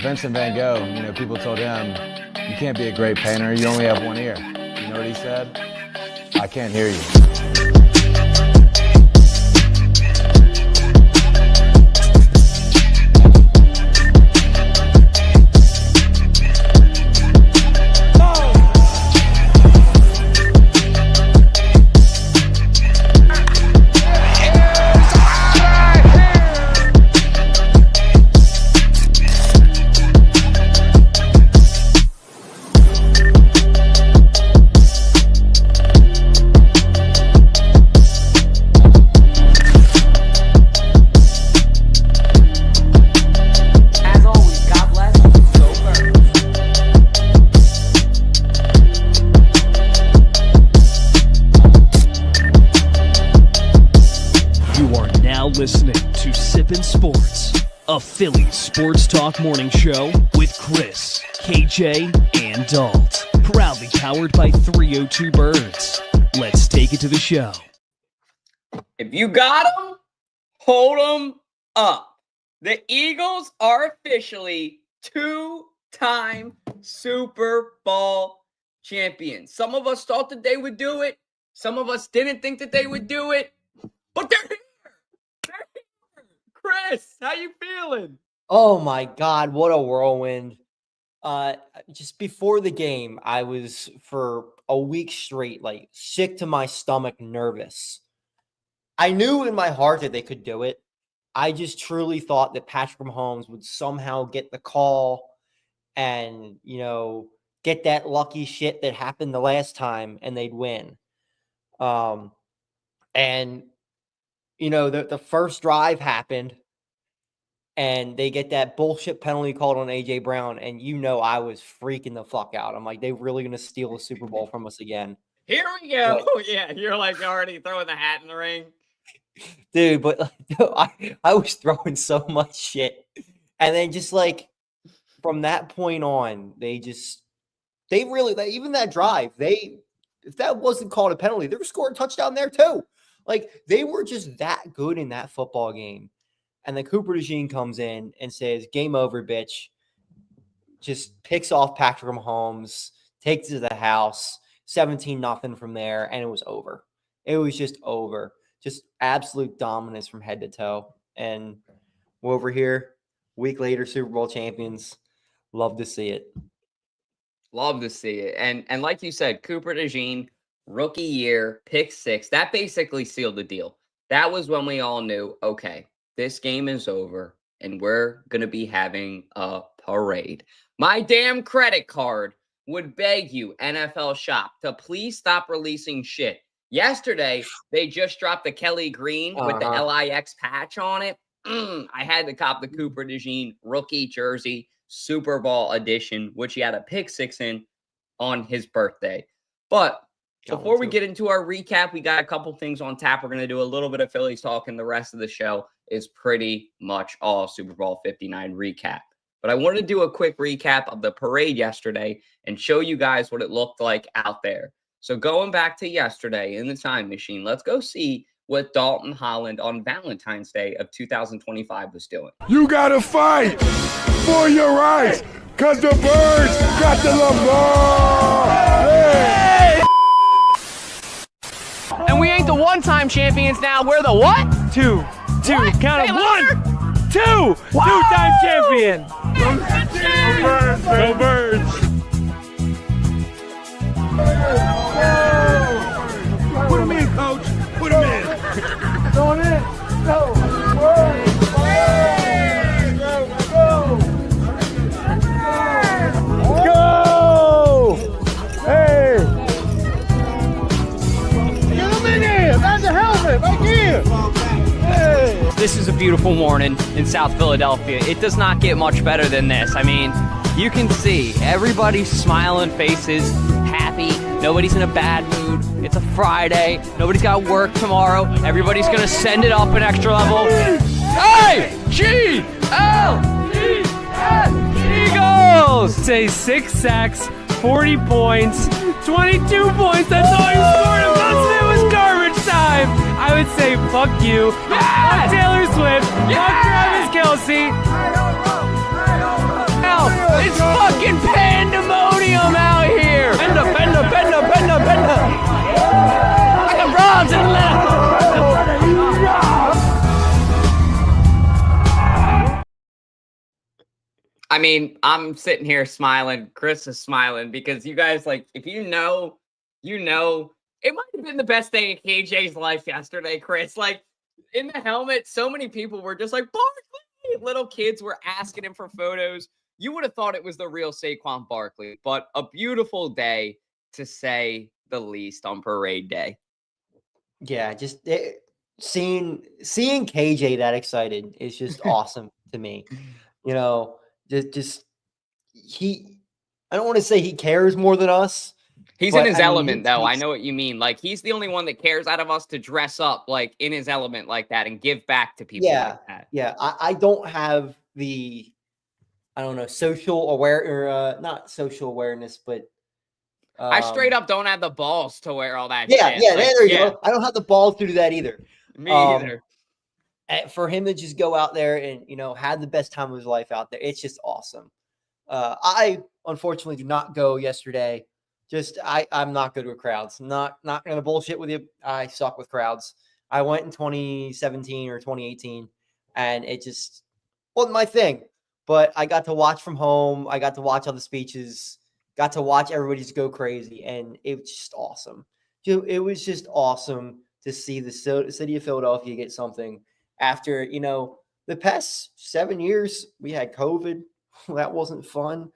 Vincent Van Gogh, people told him, you can't be a great painter, you only have one ear. You know what he said? I can't hear you. Listening to Sippin' Sports, a Phillies sports talk morning show with Chris, KJ, and Dalt. Proudly powered by 302 Birds. Let's take it to the show. If you got them, hold them up. The Eagles are officially two-time Super Bowl champions. Some of us thought that they would do it. Some of us didn't think that they would do it. But they're here. Chris, how you feeling? Oh my God, what a whirlwind. Just before the game, I was for a week straight, sick to my stomach, nervous. I knew in my heart that they could do it. I just truly thought that Patrick Mahomes would somehow get the call and, get that lucky shit that happened the last time and they'd win. The first drive happened and they get that bullshit penalty called on A.J. Brown. And I was freaking the fuck out. I'm like, they're really going to steal the Super Bowl from us again. Here we go. Yeah, you're already throwing the hat in the ring. Dude, but I was throwing so much shit. And then just from that point on, even that drive, if that wasn't called a penalty, they were scoring a touchdown there too. They were just that good in that football game. And then Cooper DeJean comes in and says, game over, bitch. Just picks off Patrick Mahomes, takes it to the house, 17-0 from there, and it was over. It was just over. Just absolute dominance from head to toe. And we're over here, a week later, Super Bowl champions. Love to see it. Love to see it. And like you said, Cooper DeJean, rookie year, pick 6. That basically sealed the deal. That was when we all knew, okay, this game is over and we're going to be having a parade. My damn credit card would beg you, NFL shop, to please stop releasing shit. Yesterday, they just dropped the Kelly Green with the LIX patch on it. I had to cop the Cooper DeJean rookie jersey, Super Bowl edition, which he had a pick 6 in on his birthday. But before we get into our recap, we got a couple things on tap. We're going to do a little bit of Phillies talk, and the rest of the show is pretty much all Super Bowl 59 recap. But I want to do a quick recap of the parade yesterday and show you guys what it looked like out there. So going back to yesterday in the time machine, let's go see what Dalton Holland on Valentine's Day of 2025 was doing. You got to fight for your rights because the birds got the lumber. Hey! And we ain't the one-time champions now. We're the what? Two. What? Count them. 1, 2. Wow. Two-time champion. Go birds. Put him in, coach. Put him in. Going in. Go. Go. Hey. Get him in here. That's the helmet right here. Hey. This is a beautiful morning in South Philadelphia. It does not get much better than this. I mean, you can see everybody's smiling faces, happy. Nobody's in a bad mood. It's a Friday. Nobody's got work tomorrow. Everybody's going to send it up an extra level. Hey! G-L-E-S! Eagles! Say 6 sacks, 40 points, 22 points. That's all you scored. If it was garbage time, I would say fuck you. Yes! Fuck Taylor Swift. Yes! Fuck Travis Kelce. It's fucking pandemonium out here. Benda. Like a bronze in Atlanta. I mean, I'm sitting here smiling. Chris is smiling because you guys, like, if you know, it might have been the best day in KJ's life yesterday, Chris. Like, in the helmet, so many people were just like, Barkley! Little kids were asking him for photos. You would have thought it was the real Saquon Barkley, but a beautiful day to say the least on parade day. Yeah, just seeing KJ that excited is just awesome to me. You know, just he. I don't want to say he cares more than us. He's in his element, though. I know what you mean. Like, he's the only one that cares out of us to dress up like in his element like that and give back to people like that. Yeah, I don't have the, I don't know, social aware or not social awareness, but I straight up don't have the balls to wear all that shit. Like, There you go. I don't have the balls to do that either. Me either. For him to just go out there and, you know, have the best time of his life out there, it's just awesome. I unfortunately do not go yesterday. I'm not good with crowds. Not going to bullshit with you. I suck with crowds. I went in 2017 or 2018, and it just wasn't my thing. But I got to watch from home. I got to watch all the speeches. Got to watch everybody just go crazy, and it was just awesome. It was just awesome to see the city of Philadelphia get something after, you know, the past 7 years. We had COVID. That wasn't fun.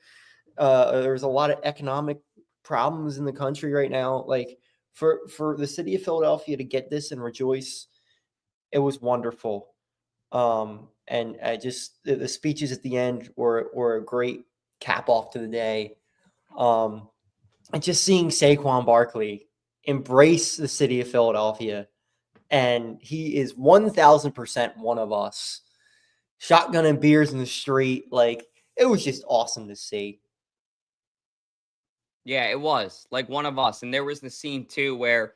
There's a lot of economic problems in the country right now. Like for the city of Philadelphia to get this and rejoice, it was wonderful. And I just the speeches at the end were a great cap off to the day. And just seeing Saquon Barkley embrace the city of Philadelphia, and he is 1,000% one of us. Shotgunning beers in the street, like it was just awesome to see. Yeah, it was like one of us. And there was the scene too where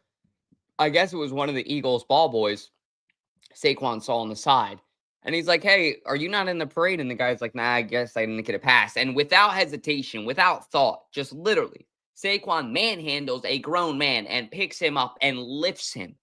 I guess it was one of the Eagles ball boys Saquon saw on the side. And he's like, hey, are you not in the parade? And the guy's like, nah, I guess I didn't get a pass. And without hesitation, without thought, just literally, Saquon manhandles a grown man and picks him up and lifts him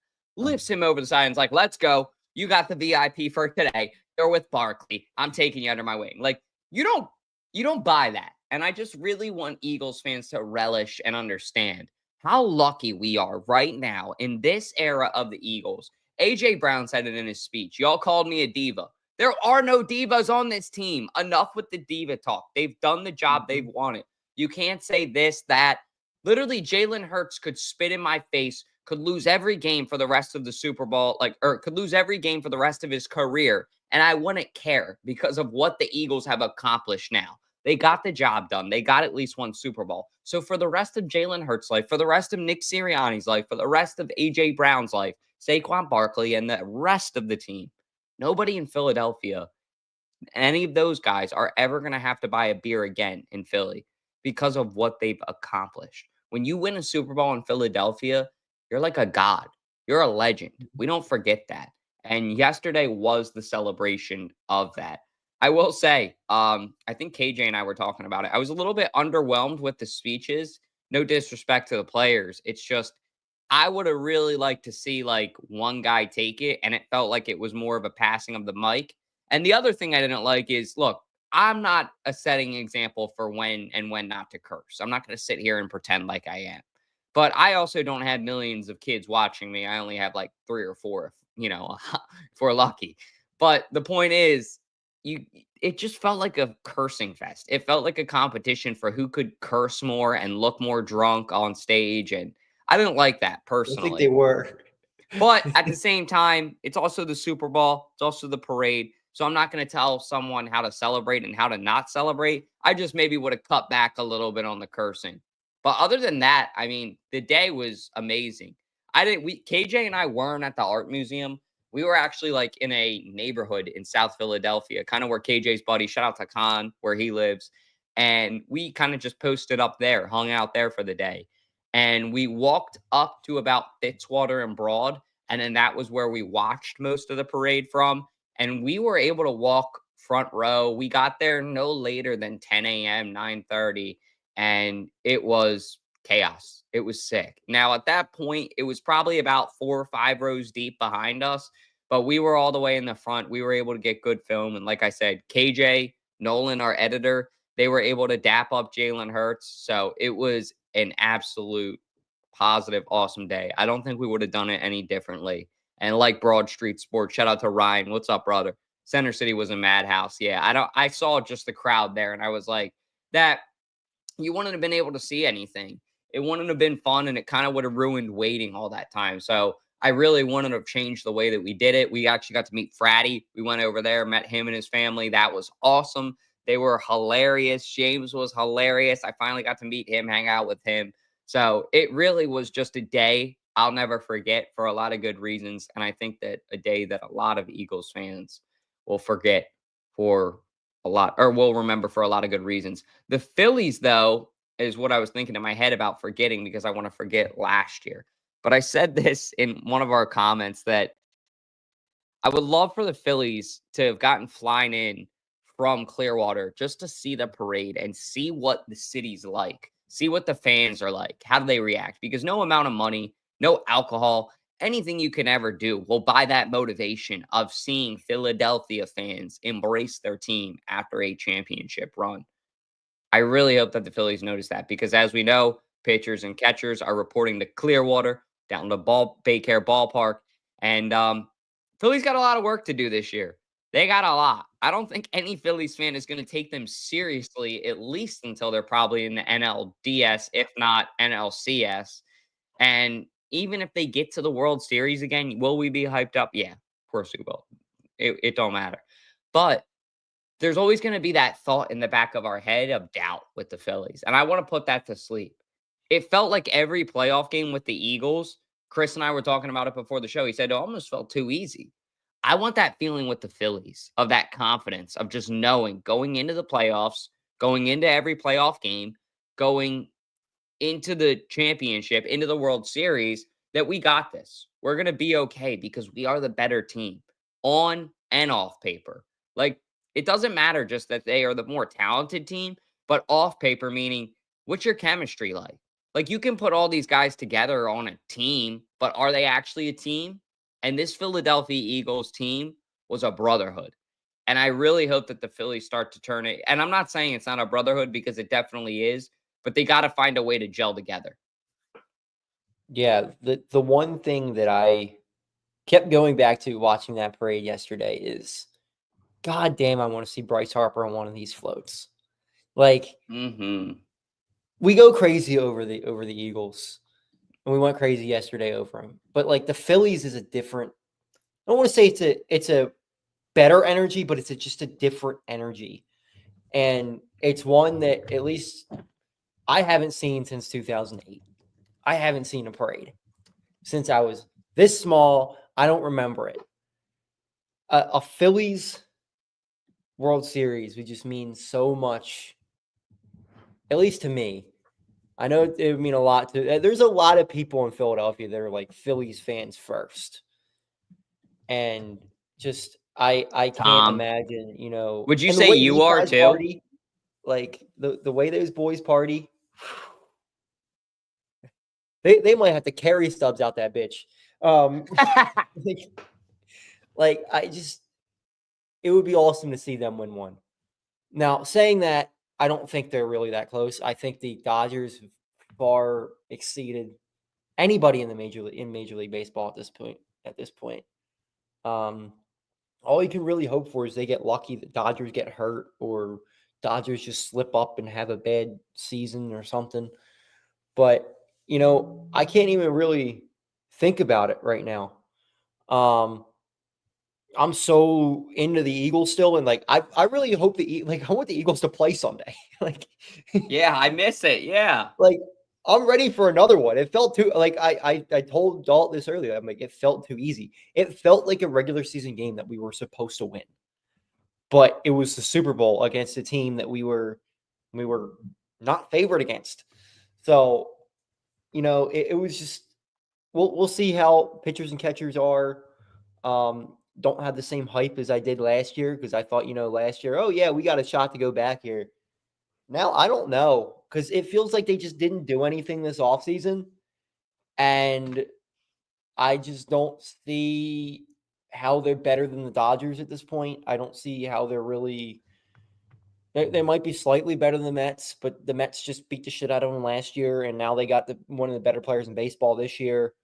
over the side and is like, let's go. You got the VIP for today. You're with Barkley. I'm taking you under my wing. Like, you don't buy that. And I just really want Eagles fans to relish and understand how lucky we are right now in this era of the Eagles. A.J. Brown said it in his speech. Y'all called me a diva. There are no divas on this team. Enough with the diva talk. They've done the job they've wanted. You can't say this, that. Literally, Jalen Hurts could spit in my face, could lose every game for the rest of the Super Bowl, or could lose every game for the rest of his career, and I wouldn't care because of what the Eagles have accomplished now. They got the job done. They got at least one Super Bowl. So for the rest of Jalen Hurts' life, for the rest of Nick Sirianni's life, for the rest of A.J. Brown's life, Saquon Barkley, and the rest of the team, nobody in Philadelphia, any of those guys are ever going to have to buy a beer again in Philly because of what they've accomplished. When you win a Super Bowl in Philadelphia, you're like a god. You're a legend. We don't forget that. And yesterday was the celebration of that. I will say, I think KJ and I were talking about it. I was a little bit underwhelmed with the speeches. No disrespect to the players. It's just, I would have really liked to see like one guy take it, and it felt like it was more of a passing of the mic. And the other thing I didn't like is, look, I'm not a setting example for when and when not to curse. I'm not going to sit here and pretend like I am. But I also don't have millions of kids watching me. I only have like 3 or 4, you know, if we're lucky. But the point is, it just felt like a cursing fest. It felt like a competition for who could curse more and look more drunk on stage. And I didn't like that personally. I think they were. But at the same time, it's also the Super Bowl. It's also the parade. So I'm not going to tell someone how to celebrate and how to not celebrate. I just maybe would have cut back a little bit on the cursing. But other than that, I mean, the day was amazing. KJ and I weren't at the art museum. We were actually like in a neighborhood in South Philadelphia, kind of where KJ's buddy, shout out to Khan, where he lives. And we kind of just posted up there, hung out there for the day. And we walked up to about Fitzwater and Broad. And then that was where we watched most of the parade from. And we were able to walk front row. We got there no later than 10 a.m., 9:30, and it was chaos. It was sick. Now, at that point, it was probably about 4 or 5 rows deep behind us, but we were all the way in the front. We were able to get good film. And like I said, KJ, Nolan, our editor, they were able to dap up Jalen Hurts. So it was an absolute positive, awesome day. I don't think we would have done it any differently. And like Broad Street Sports, shout out to Ryan. What's up, brother? Center City was a madhouse. Yeah, I saw just the crowd there, and I was like, that you wouldn't have been able to see anything. It wouldn't have been fun, and it kind of would have ruined waiting all that time. So I really wanted to change the way that we did it. We actually got to meet Fratty. We went over there, met him and his family. That was awesome. They were hilarious. James was hilarious. I finally got to meet him, hang out with him. So it really was just a day I'll never forget for a lot of good reasons. And I think that a day that a lot of Eagles fans will forget for a lot, or will remember for a lot of good reasons. The Phillies, though, is what I was thinking in my head about forgetting, because I want to forget last year. But I said this in one of our comments that I would love for the Phillies to have gotten flying in from Clearwater just to see the parade and see what the city's like, see what the fans are like. How do they react? Because no amount of money, no alcohol, anything you can ever do will buy that motivation of seeing Philadelphia fans embrace their team after a championship run. I really hope that the Phillies notice that, because as we know, pitchers and catchers are reporting to Clearwater, down to Baycare Ballpark. And Phillies got a lot of work to do this year. They got a lot. I don't think any Phillies fan is going to take them seriously, at least until they're probably in the NLDS, if not NLCS. And even if they get to the World Series again, will we be hyped up? Yeah, of course we will. It don't matter. But there's always going to be that thought in the back of our head of doubt with the Phillies. And I want to put that to sleep. It felt like every playoff game with the Eagles, Chris and I were talking about it before the show. He said it almost felt too easy. I want that feeling with the Phillies, of that confidence, of just knowing going into the playoffs, going into every playoff game, going into the championship, into the World Series, that we got this. We're going to be okay because we are the better team on and off paper. Like, it doesn't matter just that they are the more talented team, but off paper, meaning what's your chemistry like? Like, you can put all these guys together on a team, but are they actually a team? And this Philadelphia Eagles team was a brotherhood. And I really hope that the Phillies start to turn it. And I'm not saying it's not a brotherhood, because it definitely is, but they got to find a way to gel together. Yeah, the one thing that I kept going back to watching that parade yesterday is, God damn, I want to see Bryce Harper on one of these floats. Like, we go crazy over the Eagles, and we went crazy yesterday over them. But like, the Phillies is a different. I don't want to say it's a better energy, but it's just a different energy, and it's one that at least I haven't seen since 2008. I haven't seen a parade since I was this small. I don't remember it. A Phillies World Series would just mean so much, at least to me. I know it would mean a lot to. There's a lot of people in Philadelphia that are like Phillies fans first, and just I can't imagine. Would you say you are too? Party, like the way those boys party. They might have to carry Stubbs out that bitch. It would be awesome to see them win one. Now, saying that, I don't think they're really that close. I think the Dodgers have far exceeded anybody in Major League Baseball at this point. All you can really hope for is they get lucky that Dodgers get hurt, or Dodgers just slip up and have a bad season or something. But I can't even really think about it right now. I'm so into the Eagles still, and like I really hope I want the Eagles to play Sunday. Yeah, I miss it. Yeah, like I'm ready for another one. It felt too I told Dalton this earlier. I'm like, it felt too easy. It felt like a regular season game that we were supposed to win, but it was the Super Bowl against a team that we were not favored against. So, it was just we'll see how pitchers and catchers are. don't have the same hype as I did last year because I thought, last year, oh, yeah, we got a shot to go back here. Now, I don't know because it feels like they just didn't do anything this offseason. And I just don't see how they're better than the Dodgers at this point. I don't see how they're really – they might be slightly better than the Mets, but the Mets just beat the shit out of them last year, and now they got one of the better players in baseball this year.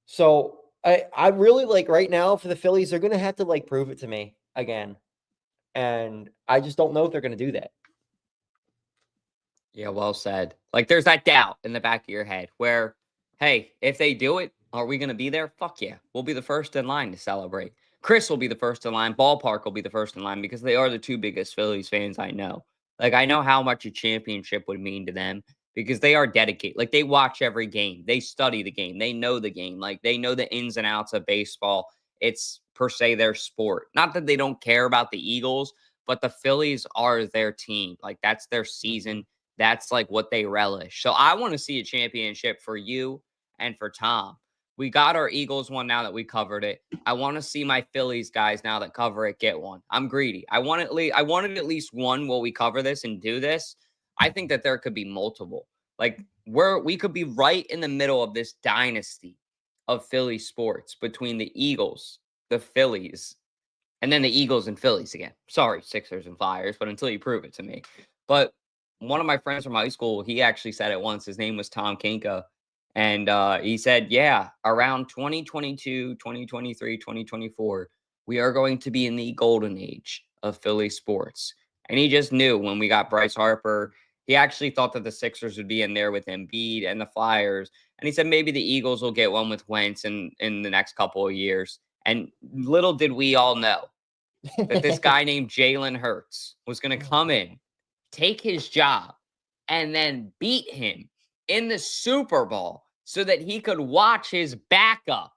So I really like right now for the Phillies, they're going to have to like prove it to me again. And I just don't know if they're going to do that. Yeah, well said. Like there's that doubt in the back of your head where, hey, if they do it, are we going to be there? Fuck yeah. We'll be the first in line to celebrate. Chris will be the first in line. Ballpark will be the first in line because they are the two biggest Phillies fans I know. Like I know how much a championship would mean to them because they are dedicated. Like they watch every game. They study the game. They know the game. Like they know the ins and outs of baseball. It's per se their sport. Not that they don't care about the Eagles, but the Phillies are their team. Like that's their season. That's like what they relish. So I want to see a championship for you and for Tom. We got our Eagles one now that we covered it. I want to see my Phillies guys now that cover it get one. I'm greedy. I wanted at least one while we cover this and do this. I think that there could be multiple. Like we could be right in the middle of this dynasty of Philly sports between the Eagles, the Phillies, and then the Eagles and Phillies again. Sorry, Sixers and Flyers, but until you prove it to me. But one of my friends from high school, he actually said it once. His name was Tom Kinka. And he said, yeah, around 2022, 2023, 2024, we are going to be in the golden age of Philly sports. And he just knew when we got Bryce Harper, he actually thought that the Sixers would be in there with Embiid and the Flyers. And he said maybe the Eagles will get one with Wentz in the next couple of years. And little did we all know that this guy named Jalen Hurts was going to come in, take his job, and then beat him in the Super Bowl so that he could watch his backup,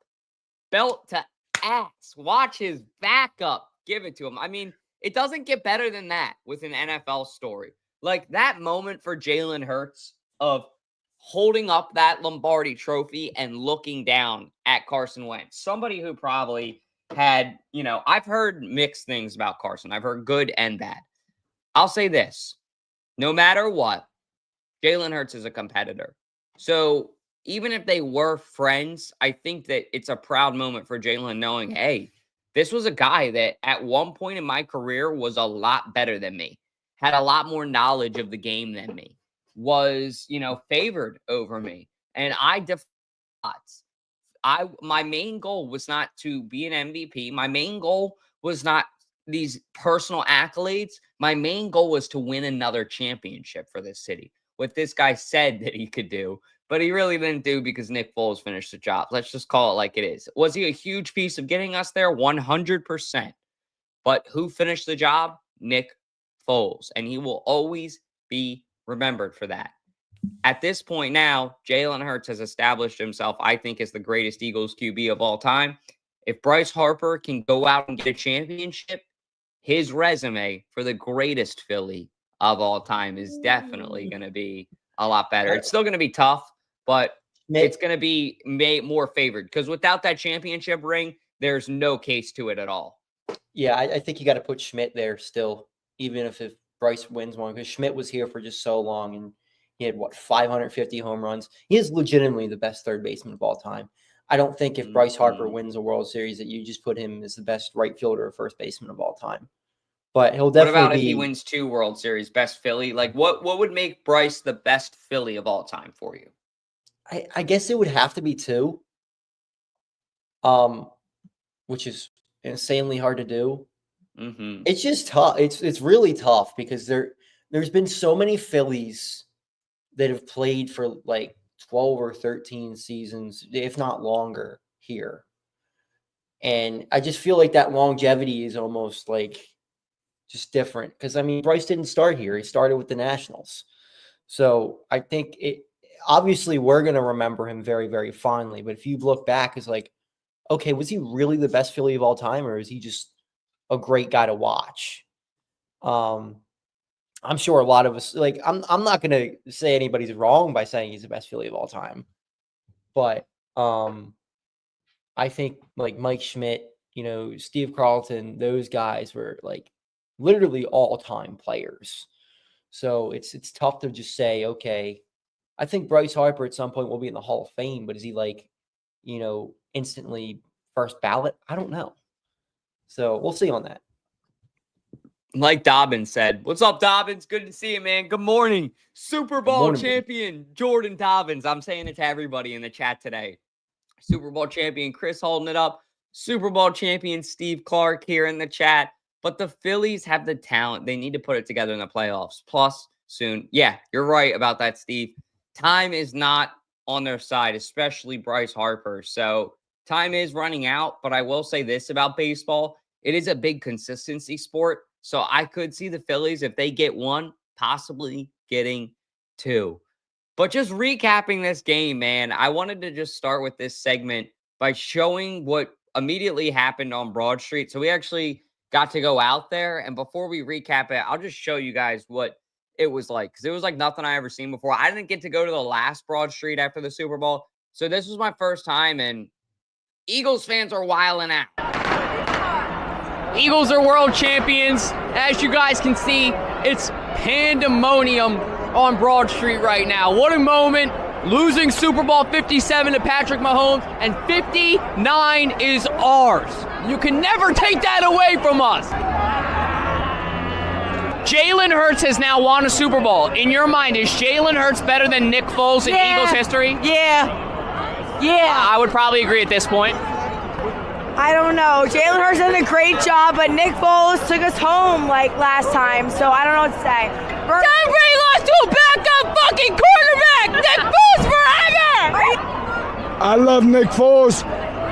belt to ass, watch his backup give it to him. I mean, it doesn't get better than that with an NFL story. Like that moment for Jalen Hurts of holding up that Lombardi trophy and looking down at Carson Wentz, somebody who probably had, I've heard mixed things about Carson. I've heard good and bad. I'll say this, no matter what, Jalen Hurts is a competitor. So even if they were friends, I think that it's a proud moment for Jalen knowing, hey, this was a guy that at one point in my career was a lot better than me, had a lot more knowledge of the game than me, was, favored over me. And I defied odds. My main goal was not to be an MVP. My main goal was not these personal accolades. My main goal was to win another championship for this city. What this guy said that he could do, but he really didn't do because Nick Foles finished the job. Let's just call it like it is. Was he a huge piece of getting us there? 100%. But who finished the job? Nick Foles. And he will always be remembered for that. At this point now, Jalen Hurts has established himself, I think, as the greatest Eagles QB of all time. If Bryce Harper can go out and get a championship, his resume for the greatest Philly of all time is definitely going to be a lot better. It's still going to be tough, but it's going to be more favored because without that championship ring, there's no case to it at all. Yeah, I think you got to put Schmidt there still, even if Bryce wins one, because Schmidt was here for just so long and he had 550 home runs. He is legitimately the best third baseman of all time. I don't think if Bryce Harper wins a World Series that you just put him as the best right fielder or first baseman of all time. But he'll definitely What about if he wins 2 World Series, best Philly? Like what would make Bryce the best Philly of all time for you? I guess it would have to be 2. Which is insanely hard to do. Mm-hmm. It's just tough. It's really tough because there's been so many Phillies that have played for like 12 or 13 seasons, if not longer, here. And I just feel like that longevity is almost like just different. Because, I mean, Bryce didn't start here. He started with the Nationals. So I think obviously we're going to remember him very, very fondly. But if you look back, it's like, okay, was he really the best Philly of all time? Or is he just a great guy to watch? I'm sure a lot of us, like, I'm not going to say anybody's wrong by saying he's the best Philly of all time. But I think, like, Mike Schmidt Steve Carlton, those guys were like literally all-time players. So it's tough to just say, okay, I think Bryce Harper at some point will be in the Hall of Fame, but is he like, instantly first ballot? I don't know. So we'll see on that. Like Dobbins said, what's up, Dobbins? Good to see you, man. Good morning. Super Bowl morning, champion Jordan Dobbins. I'm saying it to everybody in the chat today. Super Bowl champion Chris holding it up. Super Bowl champion Steve Clark here in the chat. But the Phillies have the talent. They need to put it together in the playoffs. Plus, soon. Yeah, you're right about that, Steve. Time is not on their side, especially Bryce Harper. So time is running out. But I will say this about baseball. It is a big consistency sport. So I could see the Phillies, if they get one, possibly getting two. But just recapping this game, man, I wanted to just start with this segment by showing what immediately happened on Broad Street. So we actually got to go out there. And before we recap it, I'll just show you guys what it was like. Because it was like nothing I ever seen before. I didn't get to go to the last Broad Street after the Super Bowl. So this was my first time. And Eagles fans are wilding out. Eagles are world champions. As you guys can see, it's pandemonium on Broad Street right now. What a moment. Losing Super Bowl 57 to Patrick Mahomes, and 59 is ours. You can never take that away from us. Jalen Hurts has now won a Super Bowl. In your mind, is Jalen Hurts better than Nick Foles in Eagles history? Yeah. I would probably agree at this point. I don't know. Jalen Hurts did a great job, but Nick Foles took us home like last time, so I don't know what to say. Tom Brady lost to a backup fucking quarterback! Nick Foles forever! I love Nick Foles,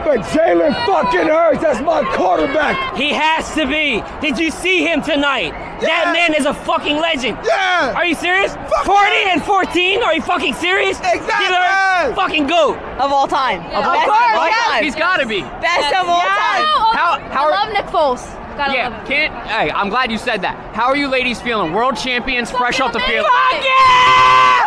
but Jalen fucking Hurts, that's my quarterback. He has to be. Did you see him tonight? That man is a fucking legend. Yeah. Are you serious? 40 and 14? Are you fucking serious? Exactly. Fucking GOAT. Of all time. Of all time. Yes. He's gotta be. Best of all time. How I love Nick Foles. Gotta Yeah, love him. hey, I'm glad you said that. How are you ladies feeling? World champions, fresh off the field. Fuck yeah!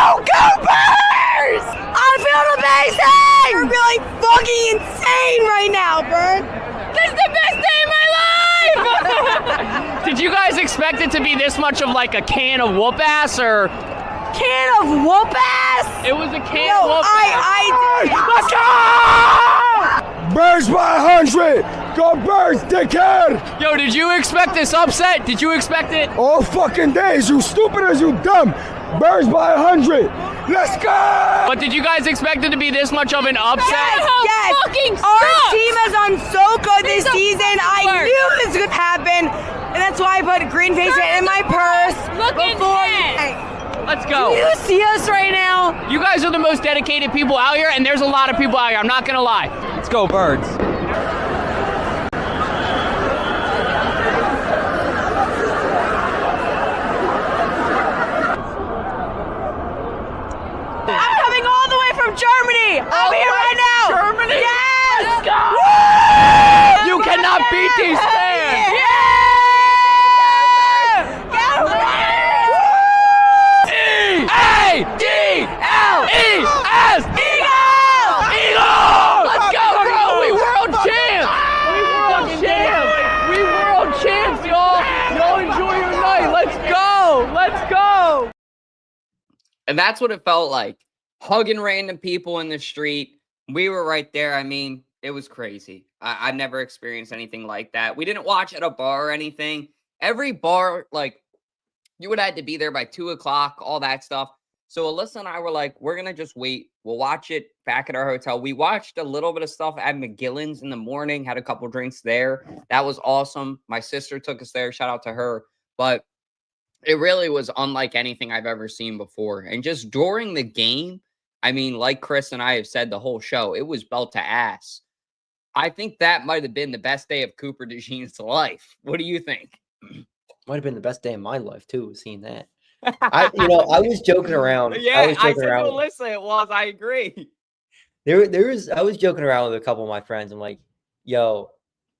Oh, go Birds! I'm feeling amazing! You're feeling fucking insane right now, Bird. This is the best day of my life! Did you guys expect it to be this much of like a can of whoop ass or? Can of whoop ass? It was a can No, of whoop ass. Let's go! Birds by 100. Go Birds, dickhead. Yo, did you expect this upset? Did you expect it? All fucking days, you stupid as you dumb. Birds by 100. Let's go! But did you guys expect it to be this much of an upset? Yes. Our team has done so good this season. I knew this would happen, and that's why I put Green Face in my purse. Look at that. Let's go. Do you see us right now? You guys are the most dedicated people out here, and there's a lot of people out here. I'm not gonna lie. Let's go, Birds. I'm coming all the way from Germany. I'm here right now. Germany? Yes. Let's go. Woo! You cannot beat these fans. Yeah. Go E-A-D-L-E-S. Eagles! Let's go, bro. We world champs. We world champs. We world champs, y'all. Y'all enjoy your night. Let's go. Let's go. And that's what it felt like. Hugging random people in the street. We were right there. I mean, it was crazy. I've never experienced anything like that. We didn't watch at a bar or anything. Every bar, like, you would have had to be there by 2 o'clock, all that stuff. So Alyssa and I were like, we're going to just wait. We'll watch it back at our hotel. We watched a little bit of stuff at McGillen's in the morning, had a couple drinks there. That was awesome. My sister took us there. Shout out to her. But it really was unlike anything I've ever seen before. And just during the game, I mean, like Chris and I have said the whole show, it was belt to ass. I think that might have been the best day of Cooper DeJean's life. What do you think? Might have been the best day of my life too, seeing that. I was joking around. Yeah, I said to Alyssa it was. I agree. I was joking around with a couple of my friends. I'm like, yo,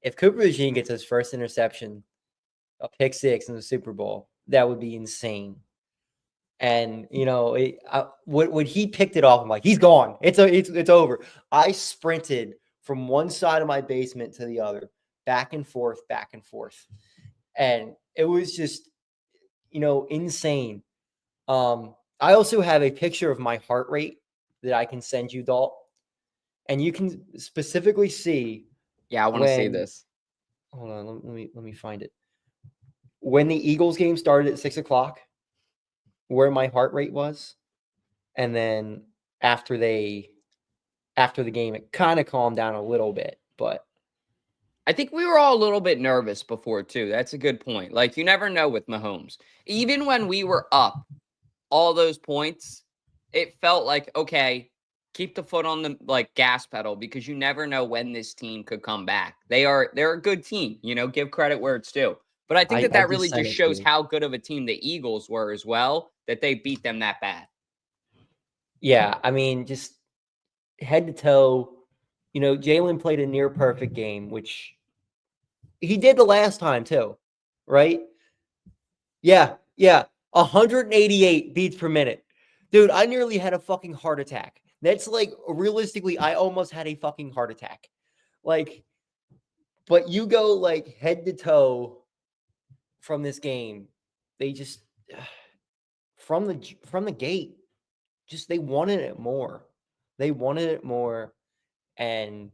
if Cooper DeJean gets his first interception, a pick six in the Super Bowl, that would be insane. And when he picked it off, I'm like, he's gone. It's over. I sprinted from one side of my basement to the other, back and forth, back and forth. And it was just, insane. I also have a picture of my heart rate that I can send you, Dalt. And you can specifically see. Yeah, I want to see this. Hold on, let me find it. When the Eagles game started at 6:00, where my heart rate was, and then after the game, it kind of calmed down a little bit, but I think we were all a little bit nervous before too. That's a good point. Like, you never know with Mahomes. Even when we were up all those points, it felt like, okay, keep the foot on the gas pedal, because you never know when this team could come back. They're a good team, give credit where it's due. But I think that really just shows how good of a team the Eagles were as well, that they beat them that bad. Yeah, I mean, just head to toe, Jalen played a near perfect game, which he did the last time too, right? Yeah. 188 beats per minute. Dude, I nearly had a fucking heart attack. That's realistically, I almost had a fucking heart attack. But you go head to toe from this game. They just from the gate, just they wanted it more. They wanted it more, and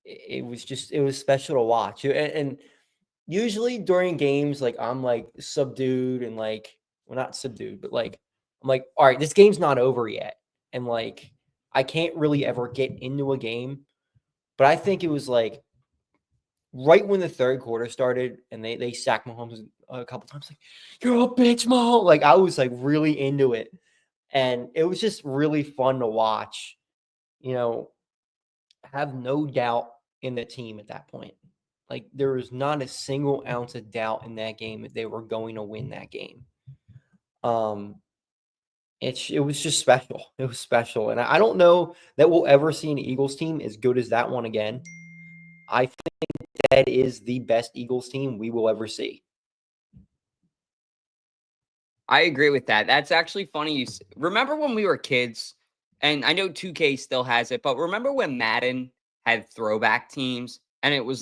it was special to watch. And usually during games, I'm subdued and well, not subdued, but I'm all right, this game's not over yet. And I can't really ever get into a game. But I think it was right when the third quarter started and they sacked Mahomes a couple times, you're a bitch, Mahomes. I was really into it. And it was just really fun to watch, have no doubt in the team at that point. There was not a single ounce of doubt in that game that they were going to win that game. It was just special. It was special. And I don't know that we'll ever see an Eagles team as good as that one again. I think that is the best Eagles team we will ever see. I agree with that. That's actually funny. Remember when we were kids, and I know 2K still has it, but remember when Madden had throwback teams and it was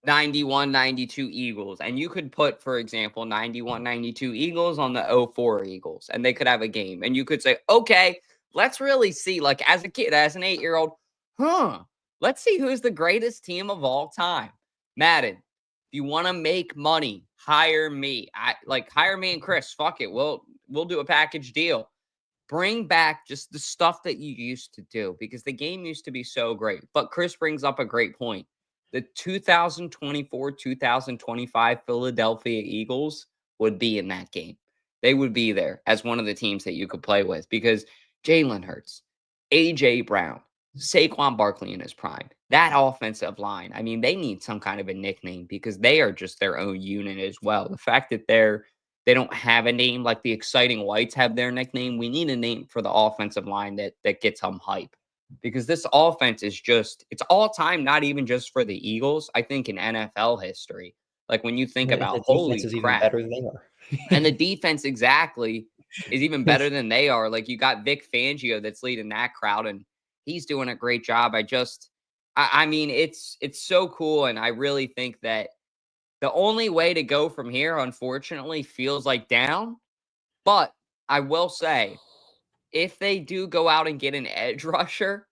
91, 92 Eagles, and you could put, for example, 91, 92 Eagles on the 04 Eagles, and they could have a game, and you could say, okay, let's really see, as a kid, as an 8-year-old, let's see who's the greatest team of all time. Madden, if you want to make money, hire me. Hire me and Chris. Fuck it. We'll do a package deal. Bring back just the stuff that you used to do, because the game used to be so great. But Chris brings up a great point. The 2024-2025 Philadelphia Eagles would be in that game. They would be there as one of the teams that you could play with, because Jalen Hurts, A.J. Brown, Saquon Barkley in his prime, that offensive line, I mean, they need some kind of a nickname, because they are just their own unit as well. The fact that they don't have a name like the Exciting Whites have their nickname, we need a name for the offensive line that gets them hype, because this offense is it's all time, not even just for the Eagles. I think in NFL history, when you think about, holy crap, even better than they are. And the defense exactly is even better than they are. You got Vic Fangio that's leading that crowd, and he's doing a great job. I mean, it's so cool. And I really think that the only way to go from here, unfortunately, feels like down. But I will say, if they do go out and get an edge rusher,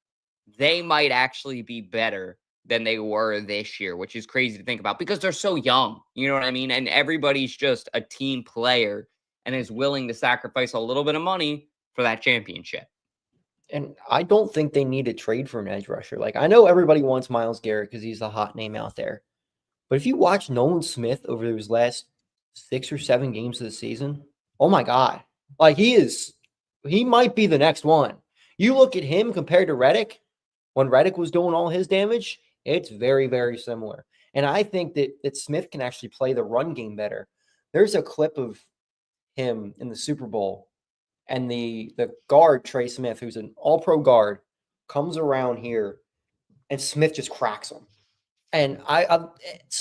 they might actually be better than they were this year, which is crazy to think about, because they're so young. You know what I mean? And everybody's just a team player and is willing to sacrifice a little bit of money for that championship. And I don't think they need to trade for an edge rusher. I know everybody wants Myles Garrett because he's the hot name out there. But if you watch Nolan Smith over his last 6 or 7 games of the season, oh my God. He might be the next one. You look at him compared to Reddick, when Reddick was doing all his damage, it's very, very similar. And I think that Smith can actually play the run game better. There's a clip of him in the Super Bowl, and the guard, Trey Smith, who's an all-pro guard, comes around here, and Smith just cracks him. And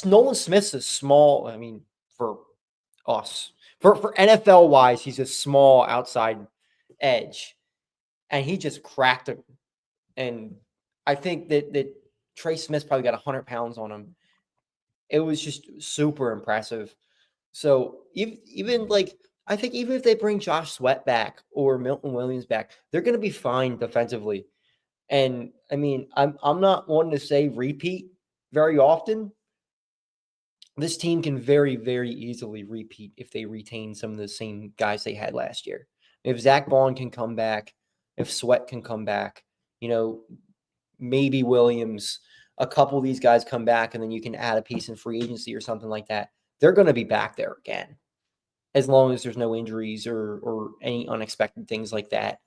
Nolan Smith's a small, I mean, for us, for NFL-wise, he's a small outside edge. And he just cracked him. And I think that Trey Smith's probably got 100 pounds on him. It was just super impressive. So even like I think even if they bring Josh Sweat back or Milton Williams back, they're going to be fine defensively. And I mean, I'm not wanting to say repeat very often. This team can very, very easily repeat if they retain some of the same guys they had last year. If Zach Bond can come back, if Sweat can come back, maybe Williams, a couple of these guys come back, and then you can add a piece in free agency or something like that. They're going to be back there again, as long as there's no injuries or any unexpected things like that.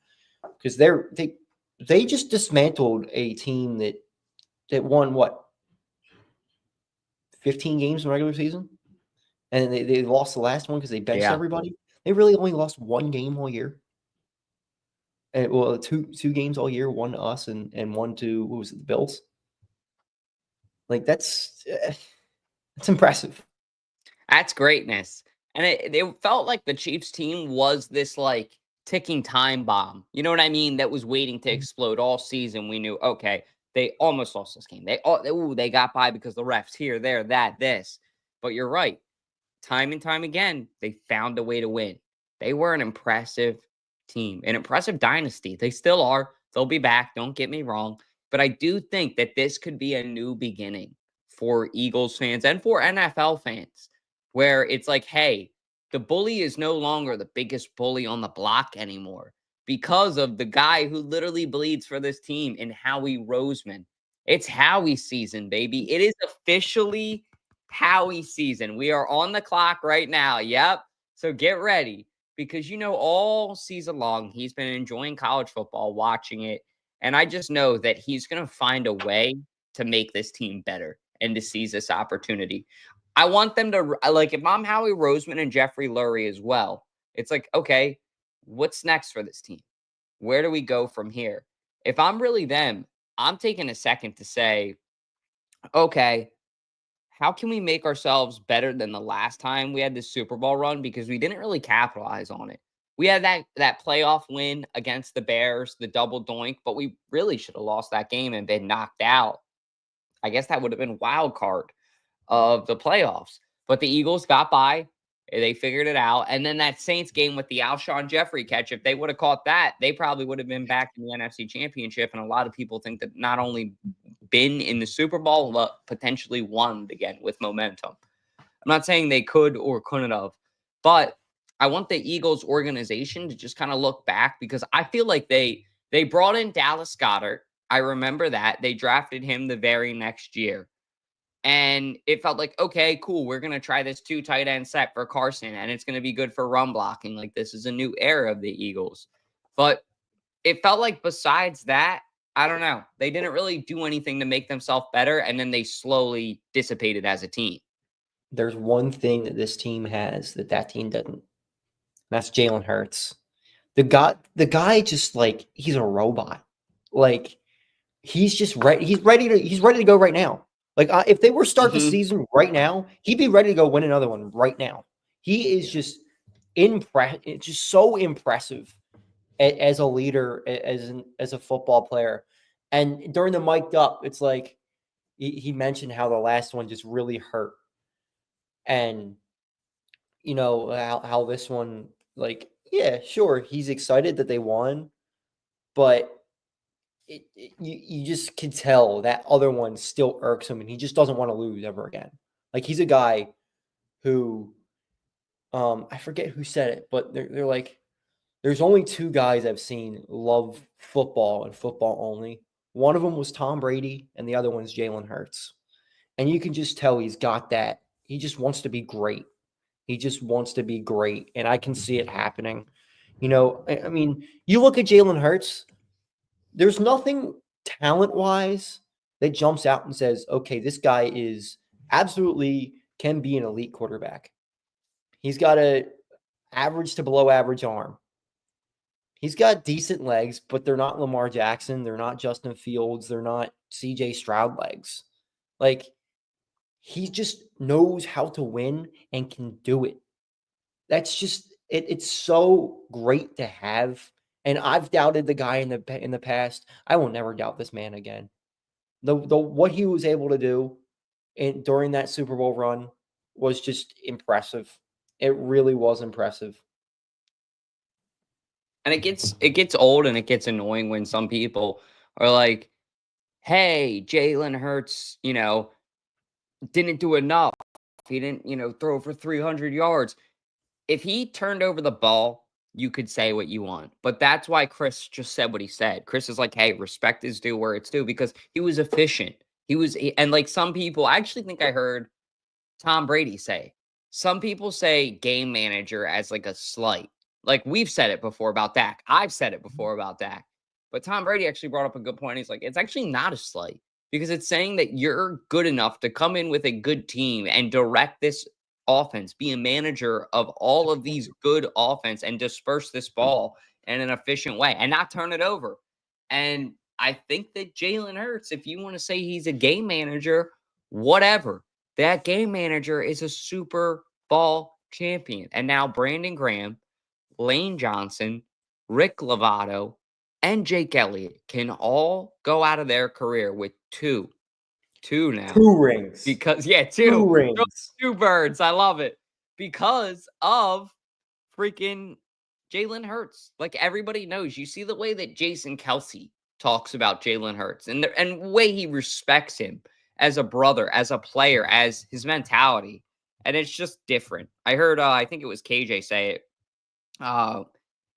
Because they just dismantled a team that won what, 15 games in the regular season, and they lost the last one because they benched everybody. They really only lost one game all year. And well, two games all year, one to us and one to what was it, the Bills. Like that's impressive. That's greatness. And it felt like the Chiefs team was this like ticking time bomb. You know what I mean? That was waiting to explode all season. We knew, okay, they almost lost this game. They got by because the refs here, there, that, this. But you're right. Time and time again, they found a way to win. They were an impressive team, an impressive dynasty. They still are. They'll be back. Don't get me wrong. But I do think that this could be a new beginning for Eagles fans and for NFL fans, where it's like, hey, the bully is no longer the biggest bully on the block anymore because of the guy who literally bleeds for this team in Howie Roseman. It's Howie season, baby. It is officially Howie season. We are on the clock right now. Yep. So get ready because, all season long, he's been enjoying college football, watching it. And I just know that he's going to find a way to make this team better and to seize this opportunity. I want them to, like, if I'm Howie Roseman and Jeffrey Lurie as well, it's like, okay, what's next for this team? Where do we go from here? If I'm really them, I'm taking a second to say, okay, how can we make ourselves better than the last time we had this Super Bowl run? Because we didn't really capitalize on it. We had that playoff win against the Bears, the double doink, but we really should have lost that game and been knocked out. I guess that would have been wild card of the playoffs. But the Eagles got by. They figured it out. And then that Saints game with the Alshon Jeffrey catch, if they would have caught that, they probably would have been back in the NFC Championship. And a lot of people think that not only been in the Super Bowl, but potentially won again with momentum. I'm not saying they could or couldn't have, but I want the Eagles organization to just kind of look back because I feel like they brought in Dallas Goedert. I remember that. They drafted him the very next year. And it felt like, okay, cool, we're going to try this 2 tight end set for Carson, and it's going to be good for run blocking. Like, this is a new era of the Eagles. But it felt like besides that, I don't know. They didn't really do anything to make themselves better, and then they slowly dissipated as a team. There's one thing that this team has that team doesn't. That's Jalen Hurts. The guy just like he's a robot. Like he's just ready. He's ready to go right now. Like if they were start the season right now, he'd be ready to go win another one right now. He is just just so impressive as a leader, as a football player. And during the mic'd up, it's like he mentioned how the last one just really hurt, and how this one, like, yeah, sure, he's excited that they won, but you just can tell that other one still irks him, and he just doesn't want to lose ever again. Like he's a guy who, I forget who said it, but they're like, there's only 2 guys I've seen love football and football only. One of them was Tom Brady, and the other one's Jalen Hurts. And you can just tell he's got that. He just wants to be great. He just wants to be great, and I can see it happening. I mean, you look at Jalen Hurts. There's nothing talent-wise that jumps out and says, okay, this guy is absolutely can be an elite quarterback. He's got a average to below average arm. He's got decent legs, but they're not Lamar Jackson. They're not Justin Fields. They're not CJ Stroud legs. Like, he just knows how to win and can do it. That's just it. It's so great to have. And I've doubted the guy in the past. I will never doubt this man again. The what he was able to do during that Super Bowl run was just impressive. It really was impressive. And it gets old and it gets annoying when some people are like, "Hey, Jalen Hurts, didn't do enough. He didn't, throw for 300 yards." If he turned over the ball, you could say what you want. But that's why Chris just said what he said. Chris is like, "Hey, respect is due where it's due," because he was efficient. And like some people, I actually think I heard Tom Brady say, some people say game manager as like a slight. Like we've said it before about Dak. I've said it before about Dak. But Tom Brady actually brought up a good point. He's like, it's actually not a slight because it's saying that you're good enough to come in with a good team and direct this offense, be a manager of all of these good offense and disperse this ball in an efficient way and not turn it over. And I think that Jalen Hurts, if you want to say he's a game manager, whatever. That game manager is a Super Bowl champion. And now Brandon Graham, Lane Johnson, Rick Lovato, and Jake Elliott can all go out of their career with two now. 2 rings. Because, 2 rings. 2 birds. I love it. Because of freaking Jalen Hurts. Like everybody knows, you see the way that Jason Kelsey talks about Jalen Hurts and the way he respects him as a brother, as a player, as his mentality. And it's just different. I heard, I think it was KJ say it.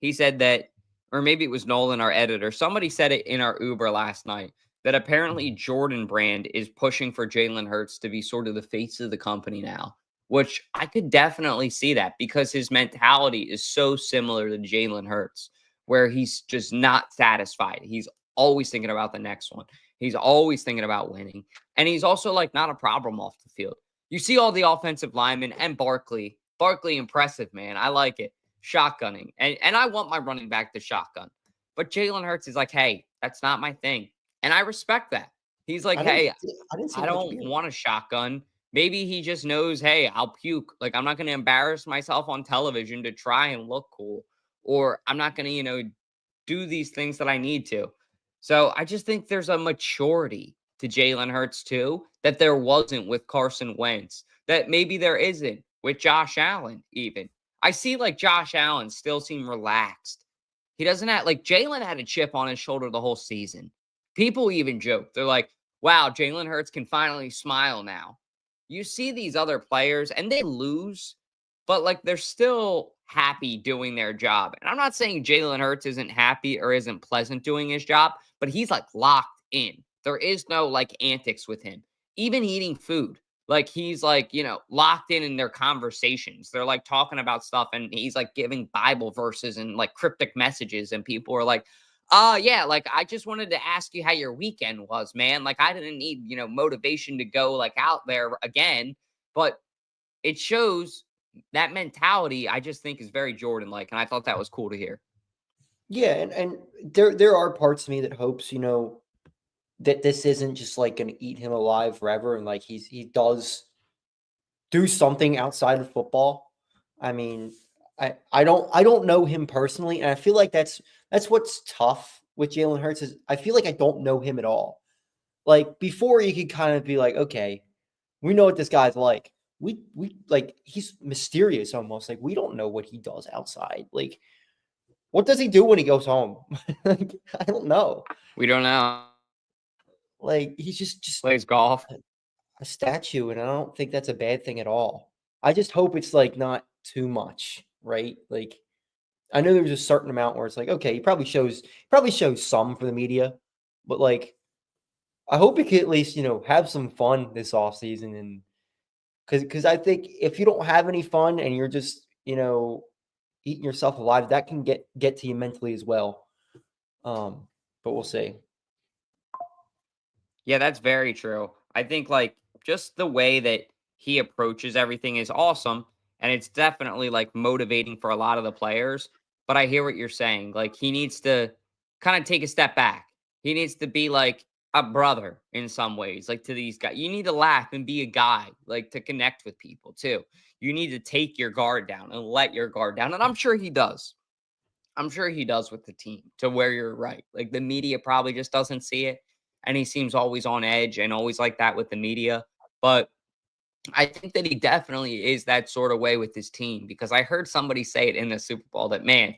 He said that, or maybe it was Nolan, our editor. Somebody said it in our Uber last night that apparently Jordan Brand is pushing for Jalen Hurts to be sort of the face of the company now, which I could definitely see that because his mentality is so similar to Jalen Hurts, where he's just not satisfied. He's always thinking about the next one. He's always thinking about winning. And he's also like not a problem off the field. You see all the offensive linemen and Barkley. Barkley, impressive, man. I like it. Shotgunning. And I want my running back to shotgun. But Jalen Hurts is like, hey, that's not my thing. And I respect that. He's like, hey, I don't want a shotgun. Maybe he just knows, hey, I'll puke. Like, I'm not going to embarrass myself on television to try and look cool. Or I'm not going to, do these things that I need to. So I just think there's a maturity to Jalen Hurts too that there wasn't with Carson Wentz, that maybe there isn't with Josh Allen even. I see like Josh Allen still seem relaxed. He doesn't have, like Jalen had a chip on his shoulder the whole season. People even joke. They're like, wow, Jalen Hurts can finally smile now. You see these other players and they lose, but like they're still happy doing their job. And I'm not saying Jalen Hurts isn't happy or isn't pleasant doing his job, but he's like locked in. There is no like antics with him. Even eating food. Like he's like, locked in their conversations. They're like talking about stuff and he's like giving Bible verses and like cryptic messages. And people are like, yeah, like I just wanted to ask you how your weekend was, man. Like I didn't need, motivation to go like out there again. But it shows that mentality, I just think is very Jordan-like. And I thought that was cool to hear. Yeah. And there are parts of me that hopes, that this isn't just like going to eat him alive forever. And like he does do something outside of football. I mean, I don't know him personally. And I feel like that's what's tough with Jalen Hurts is I feel like I don't know him at all. Like before you could kind of be like, okay, we know what this guy's like. We like he's mysterious almost. Like we don't know what he does outside. Like what does he do when he goes home? Like, I don't know. We don't know. Like he's just plays golf. A statue, and I don't think that's a bad thing at all. I just hope it's like not too much, right? Like I know there's a certain amount where it's like, okay, he probably shows some for the media, but like I hope he can at least, have some fun this offseason. And because I think if you don't have any fun and you're just, eating yourself alive, that can get to you mentally as well. But we'll see. Yeah, that's very true. I think like just the way that he approaches everything is awesome. And it's definitely like motivating for a lot of the players. But I hear what you're saying. Like he needs to kind of take a step back. He needs to be like a brother in some ways, like to these guys. You need to laugh and be a guy, like to connect with people too. You need to take your guard down and let your guard down. And I'm sure he does. I'm sure he does with the team to where you're right. Like the media probably just doesn't see it. and he seems always on edge and always like that with the media. But I think that he definitely is that sort of way with his team, because I heard somebody say it in the Super Bowl that, man,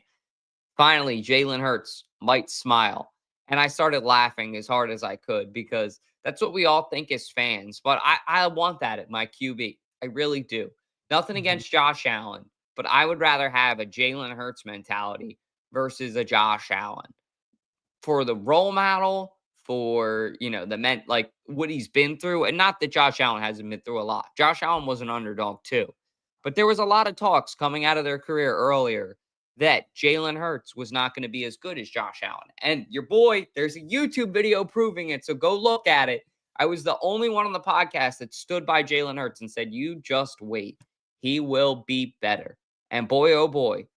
finally Jalen Hurts might smile. And I started laughing as hard as I could, because that's what we all think as fans. But I want that at my QB. I really do. Nothing against Josh Allen, but I would rather have a Jalen Hurts mentality versus a Josh Allen. For the role model, for, the men, like what he's been through. And not that Josh Allen hasn't been through a lot. Josh Allen was an underdog too. But there was a lot of talks coming out of their career earlier that Jalen Hurts was not going to be as good as Josh Allen. And your boy, there's a YouTube video proving it, so go look at it. I was the only one on the podcast that stood by Jalen Hurts and said, you just wait. He will be better. And boy, oh boy,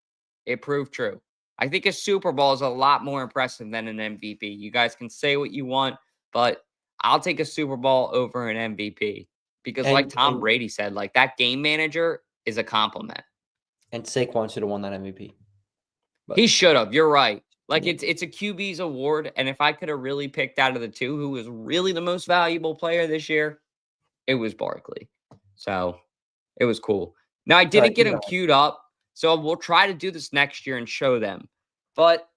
it proved true. I think a Super Bowl is a lot more impressive than an MVP. You guys can say what you want, but I'll take a Super Bowl over an MVP. Because like Tom Brady said, like that game manager is a compliment. And Saquon should have won that MVP. But he should have. You're right. Like it's a QB's award, and if I could have really picked out of the two who was really the most valuable player this year, it was Barkley. So it was cool. Now I didn't get him queued up, so we'll try to do this next year and show them. But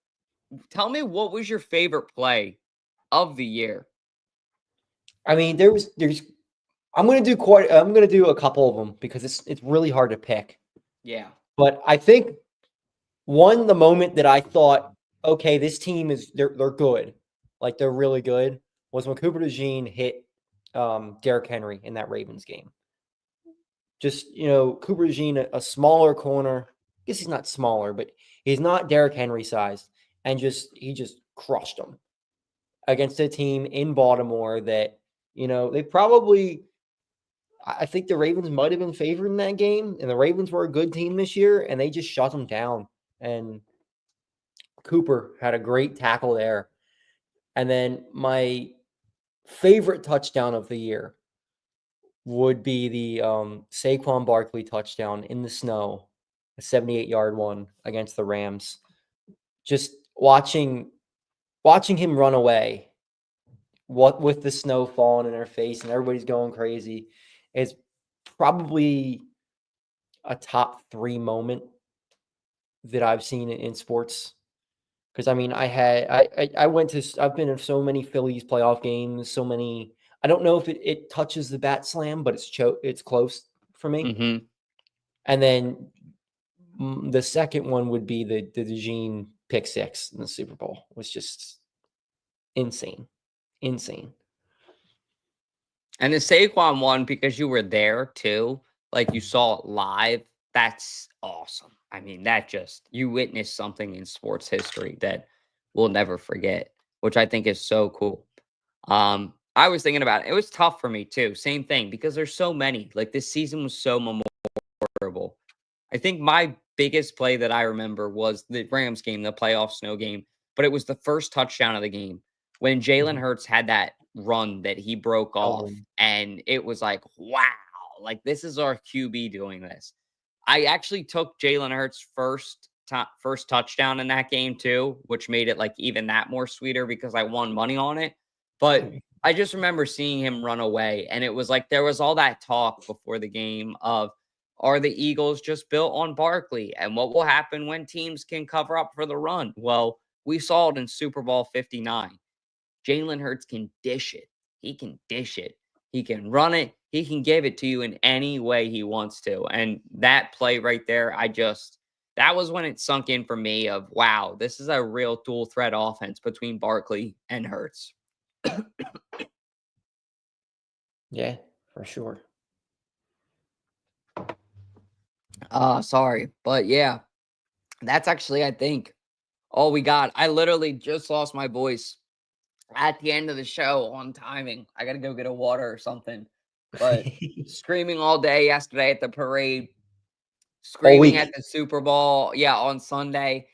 tell me, what was your favorite play of the year? I mean, I'm gonna do a couple of them because it's really hard to pick. Yeah. But I think the moment that I thought, okay, this team they're good, like they're really good, was when Cooper DeJean hit Derrick Henry in that Ravens game. Just, Cooper DeJean, a smaller corner. I guess he's not smaller, but he's not Derrick Henry sized, and he just crushed him against a team in Baltimore that, they probably. I think the Ravens might have been favored in that game, and the Ravens were a good team this year, and they just shut them down. And Cooper had a great tackle there. And then my favorite touchdown of the year would be the Saquon Barkley touchdown in the snow, a 78-yard one against the Rams. Just watching him run away, with the snow falling in their face and everybody's going crazy, is probably a top 3 moment that I've seen in sports. Because I mean, I've been in so many Phillies playoff games, so many. I don't know if it touches the bat slam, but it's close for me. Mm-hmm. And then the second one would be the DeJean pick 6 in the Super Bowl. It was just insane. And the Saquon one, because you were there too, like you saw it live, that's awesome. I mean, you witnessed something in sports history that we'll never forget, which I think is so cool. I was thinking about it. It was tough for me too. Same thing, because there's so many. Like this season was so memorable. I think my biggest play that I remember was the Rams game, the playoff snow game, but it was the first touchdown of the game when Jalen Hurts had that run that he broke off, and it was like, wow, like this is our QB doing this. I actually took Jalen Hurts' first touchdown in that game too, which made it like even that more sweeter because I won money on it. But I just remember seeing him run away, and it was like there was all that talk before the game of, are the Eagles just built on Barkley, and what will happen when teams can cover up for the run? Well, we saw it in Super Bowl 59. Jalen Hurts can dish it. He can dish it. He can run it. He can give it to you in any way he wants to. And that play right there, that was when it sunk in for me of, wow, this is a real dual threat offense between Barkley and Hurts. Yeah, for sure. Sorry. But yeah, that's actually, I think, all we got. I literally just lost my voice at the end of the show on timing. I got to go get a water or something. But screaming all day yesterday at the parade, screaming at the Super Bowl. Yeah, on Sunday.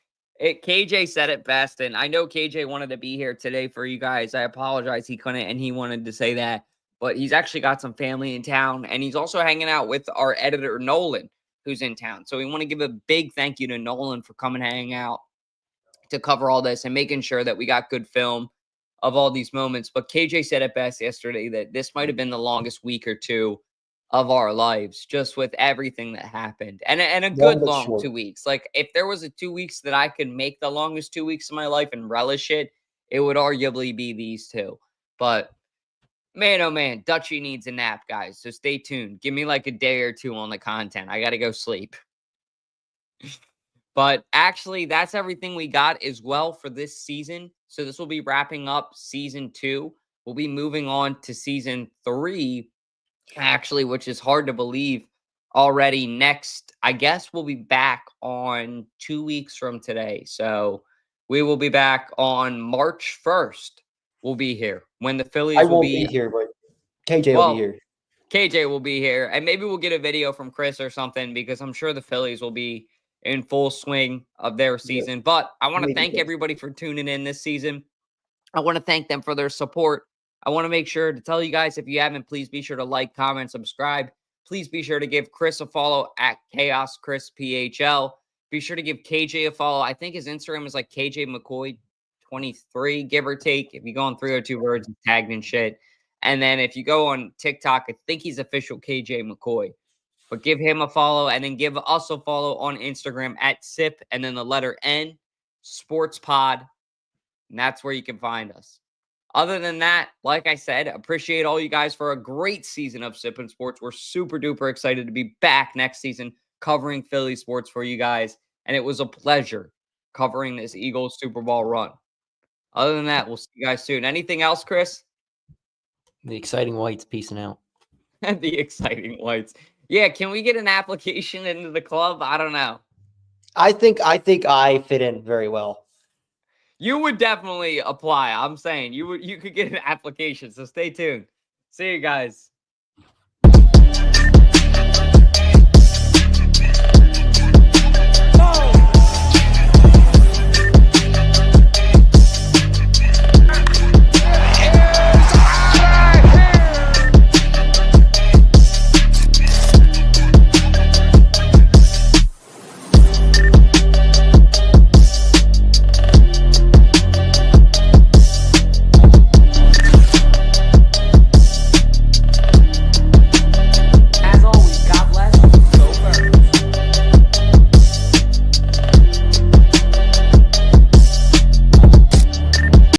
KJ said it best, and I know KJ wanted to be here today for you guys. I apologize he couldn't, and he wanted to say that. But he's actually got some family in town, and he's also hanging out with our editor, Nolan, who's in town. So we want to give a big thank you to Nolan for coming hang out to cover all this and making sure that we got good film. of all these moments. But KJ said it best yesterday that this might have been the longest week or two of our lives, just with everything that happened. And a good long 2 weeks. Like, if there was a 2 weeks that I could make the longest 2 weeks of my life and relish it, it would arguably be these two. But man, oh man, Dutchie needs a nap, guys. So stay tuned. Give me like a day or two on the content. I got to go sleep. But actually, that's everything we got as well for this season. So this will be wrapping up season 2. We'll be moving on to season 3, actually, which is hard to believe already. Next, I guess we'll be back on 2 weeks from today. So we will be back on March 1st. We'll be here when the Phillies I will won't be here, but KJ will be here. KJ will be here, and maybe we'll get a video from Chris or something, because I'm sure the Phillies will be in full swing of their season. Yeah. But I want to thank everybody for tuning in this season. I want to thank them for their support. I want to make sure to tell you guys, if you haven't, please be sure to like, comment, subscribe. Please be sure to give Chris a follow at Chaos Chris PHL. Be sure to give KJ a follow. I think his Instagram is like KJ McCoy 23, give or take. If you go on 302 Birds, he's tagged and shit. And then if you go on TikTok, I think he's official KJ McCoy. But give him a follow, and then give us a follow on Instagram at SIP and then the letter N Sports Pod. And that's where you can find us. Other than that, like I said, appreciate all you guys for a great season of Sip and Sports. We're super duper excited to be back next season covering Philly sports for you guys. And it was a pleasure covering this Eagles Super Bowl run. Other than that, we'll see you guys soon. Anything else, Chris? The exciting whites peacing out. The exciting whites. Yeah, can we get an application into the club? I don't know. I think I fit in very well. You would definitely apply. I'm saying you could get an application. So stay tuned. See you guys.